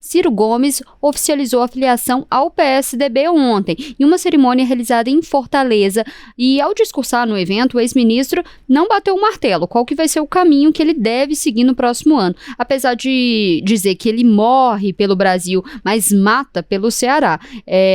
Ciro Gomes oficializou a filiação ao PSDB ontem, em uma cerimônia realizada em Fortaleza. E ao discursar no evento, o ex-ministro não bateu o martelo qual que vai ser o caminho que ele deve seguir no próximo ano. Apesar de dizer que ele morre pelo Brasil, mas mata pelo Ceará.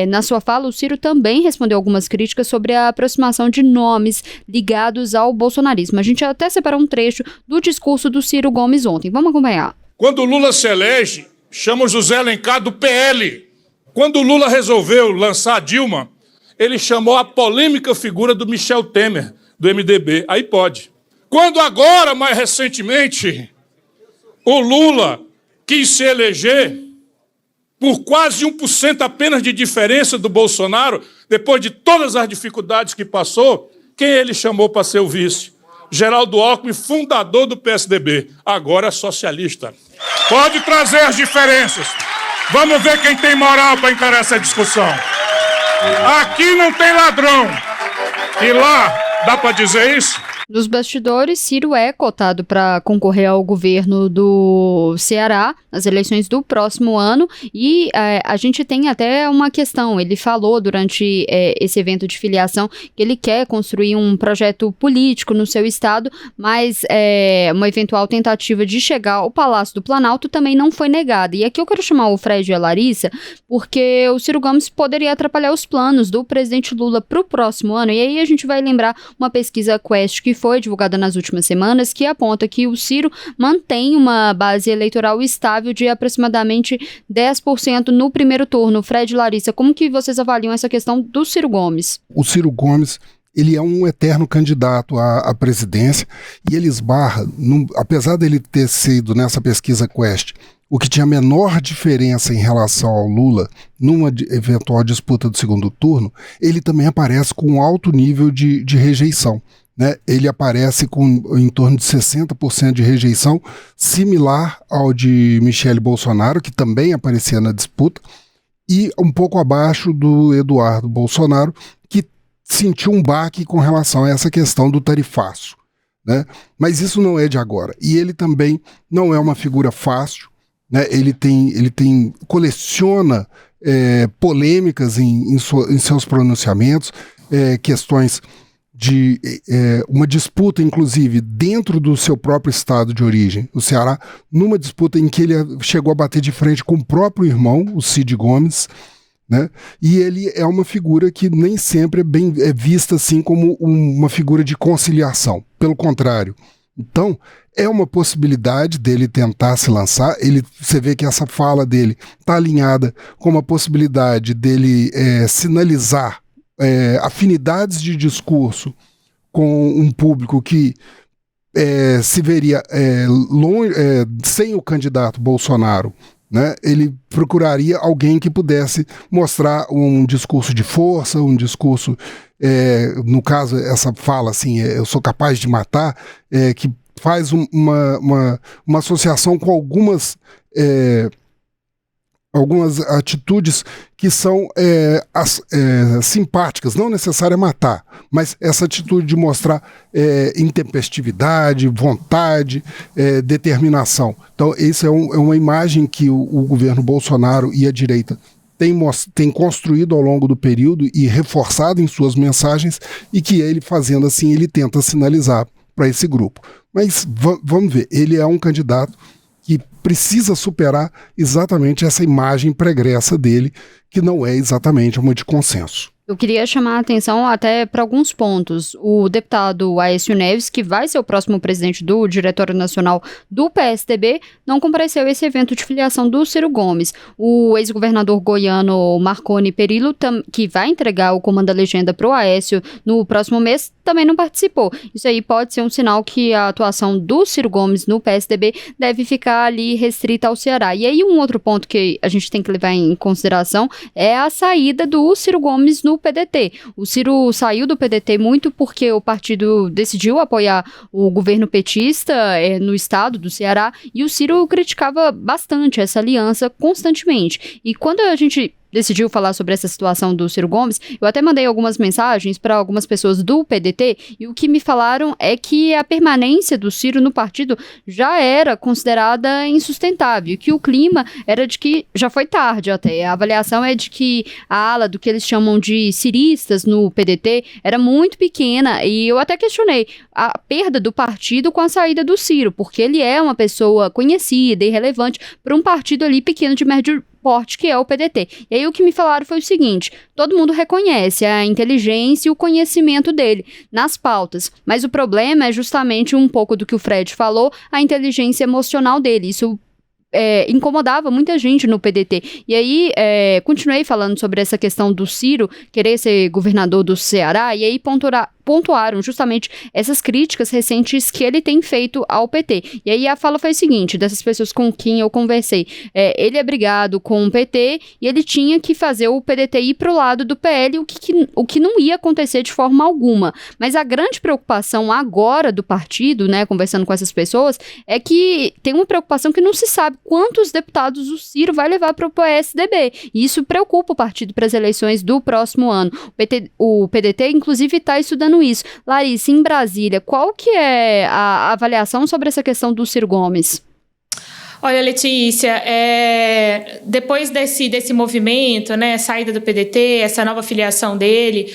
Na sua fala, o Ciro também respondeu algumas críticas sobre a aproximação de nomes ligados ao bolsonarismo. A gente até separou um trecho do discurso do Ciro Gomes ontem. Vamos acompanhar. Quando o Lula se elege, chama o José Alencar do PL. Quando o Lula resolveu lançar a Dilma, ele chamou a polêmica figura do Michel Temer, do MDB. Aí pode. Quando agora, mais recentemente, o Lula quis se eleger por quase 1% apenas de diferença do Bolsonaro, depois de todas as dificuldades que passou, quem ele chamou para ser o vice? Geraldo Alckmin, fundador do PSDB, agora socialista. Pode trazer as diferenças. Vamos ver quem tem moral para encarar essa discussão. Aqui não tem ladrão. E lá, dá para dizer isso? Nos bastidores, Ciro é cotado para concorrer ao governo do Ceará nas eleições do próximo ano e a gente tem até uma questão. Ele falou durante esse evento de filiação que ele quer construir um projeto político no seu estado, mas uma eventual tentativa de chegar ao Palácio do Planalto também não foi negada. E aqui eu quero chamar o Fred e a Larissa, porque o Ciro Gomes poderia atrapalhar os planos do presidente Lula para o próximo ano. E aí a gente vai lembrar uma pesquisa Quest que foi divulgada nas últimas semanas, que aponta que o Ciro mantém uma base eleitoral estável de aproximadamente 10% no primeiro turno. Fred e Larissa, como que vocês avaliam essa questão do Ciro Gomes? O Ciro Gomes, ele é um eterno candidato à presidência e ele esbarra, apesar dele ter sido nessa pesquisa Quest o que tinha menor diferença em relação ao Lula numa eventual disputa do segundo turno, ele também aparece com um alto nível de rejeição. Né? Ele aparece com em torno de 60% de rejeição, similar ao de Michele Bolsonaro, que também aparecia na disputa, e um pouco abaixo do Eduardo Bolsonaro, que sentiu um baque com relação a essa questão do tarifaço. Né? Mas isso não é de agora. E ele também não é uma figura fácil, né? Ele coleciona polêmicas em seus pronunciamentos, questões de uma disputa, inclusive, dentro do seu próprio estado de origem, o Ceará, numa disputa em que ele chegou a bater de frente com o próprio irmão, o Cid Gomes, né? E ele é uma figura que nem sempre é vista assim como uma figura de conciliação, pelo contrário. Então, é uma possibilidade dele tentar se lançar. Você vê que essa fala dele está alinhada com uma possibilidade dele sinalizar afinidades de discurso com um público que se veria sem o candidato Bolsonaro, né? Ele procuraria alguém que pudesse mostrar um discurso de força, um discurso, no caso, essa fala assim, eu sou capaz de matar, que faz uma associação com algumas atitudes que são simpáticas, não necessário matar, mas essa atitude de mostrar intempestividade, vontade, determinação. Então, essa é uma imagem que o governo Bolsonaro e a direita tem construído ao longo do período e reforçado em suas mensagens, e que ele, fazendo assim, ele tenta sinalizar para esse grupo. Mas vamos ver, ele é um candidato que precisa superar exatamente essa imagem pregressa dele, que não é exatamente uma de consenso. Eu queria chamar a atenção até para alguns pontos. O deputado Aécio Neves, que vai ser o próximo presidente do Diretório Nacional do PSDB, não compareceu a esse evento de filiação do Ciro Gomes. O ex-governador goiano Marconi Perillo, que vai entregar o comando da legenda para o Aécio no próximo mês, também não participou. Isso aí pode ser um sinal que a atuação do Ciro Gomes no PSDB deve ficar ali restrita ao Ceará. E aí um outro ponto que a gente tem que levar em consideração é a saída do Ciro Gomes no PDT. O Ciro saiu do PDT muito porque o partido decidiu apoiar o governo petista no estado do Ceará, e o Ciro criticava bastante essa aliança constantemente. E quando a gente decidiu falar sobre essa situação do Ciro Gomes, eu até mandei algumas mensagens para algumas pessoas do PDT e o que me falaram é que a permanência do Ciro no partido já era considerada insustentável, que o clima era de que já foi tarde até. A avaliação é de que a ala do que eles chamam de ciristas no PDT era muito pequena e eu até questionei a perda do partido com a saída do Ciro, porque ele é uma pessoa conhecida e relevante para um partido ali pequeno de médio porte, que é o PDT. E aí o que me falaram foi o seguinte: todo mundo reconhece a inteligência e o conhecimento dele nas pautas, mas o problema é justamente um pouco do que o Fred falou, a inteligência emocional dele. Isso incomodava muita gente no PDT. E aí, continuei falando sobre essa questão do Ciro querer ser governador do Ceará, e aí pontuaram justamente essas críticas recentes que ele tem feito ao PT. E aí a fala foi o seguinte, dessas pessoas com quem eu conversei: ele é brigado com o PT e ele tinha que fazer o PDT ir pro lado do PL, o que não ia acontecer de forma alguma. Mas a grande preocupação agora do partido, né, conversando com essas pessoas, é que tem uma preocupação que não se sabe quantos deputados o Ciro vai levar para o PSDB. E isso preocupa o partido para as eleições do próximo ano. O PDT, inclusive, está estudando isso. Larissa, em Brasília, qual que é a avaliação sobre essa questão do Ciro Gomes? Olha, Letícia, depois desse movimento, né, saída do PDT, essa nova filiação dele,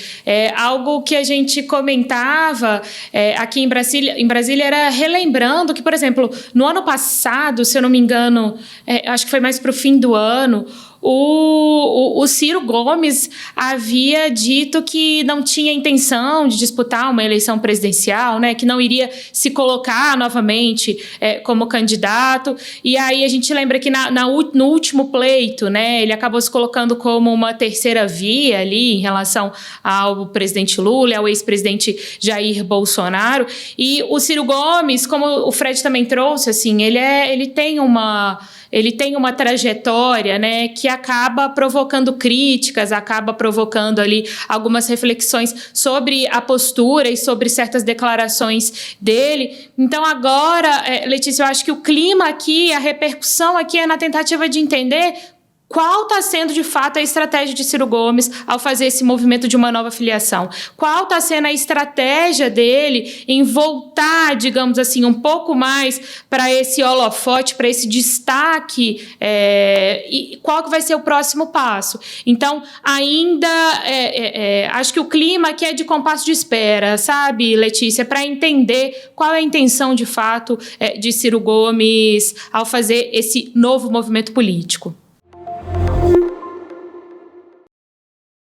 algo que a gente comentava aqui em Brasília era relembrando que, por exemplo, no ano passado, se eu não me engano, acho que foi mais para o fim do ano, o Ciro Gomes havia dito que não tinha intenção de disputar uma eleição presidencial, né, que não iria se colocar novamente como candidato. E aí a gente lembra que no último pleito, né, ele acabou se colocando como uma terceira via ali em relação ao presidente Lula e ao ex-presidente Jair Bolsonaro. E o Ciro Gomes, como o Fred também trouxe, assim, ele tem uma trajetória, né, que acaba provocando críticas, acaba provocando ali algumas reflexões sobre a postura e sobre certas declarações dele. Então agora, Letícia, eu acho que o clima aqui, a repercussão aqui é na tentativa de entender qual está sendo, de fato, a estratégia de Ciro Gomes ao fazer esse movimento de uma nova filiação? Qual está sendo a estratégia dele em voltar, digamos assim, um pouco mais para esse holofote, para esse destaque? E qual que vai ser o próximo passo? Então, ainda acho que o clima aqui é de compasso de espera, sabe, Letícia? Para entender qual é a intenção, de fato, de Ciro Gomes ao fazer esse novo movimento político.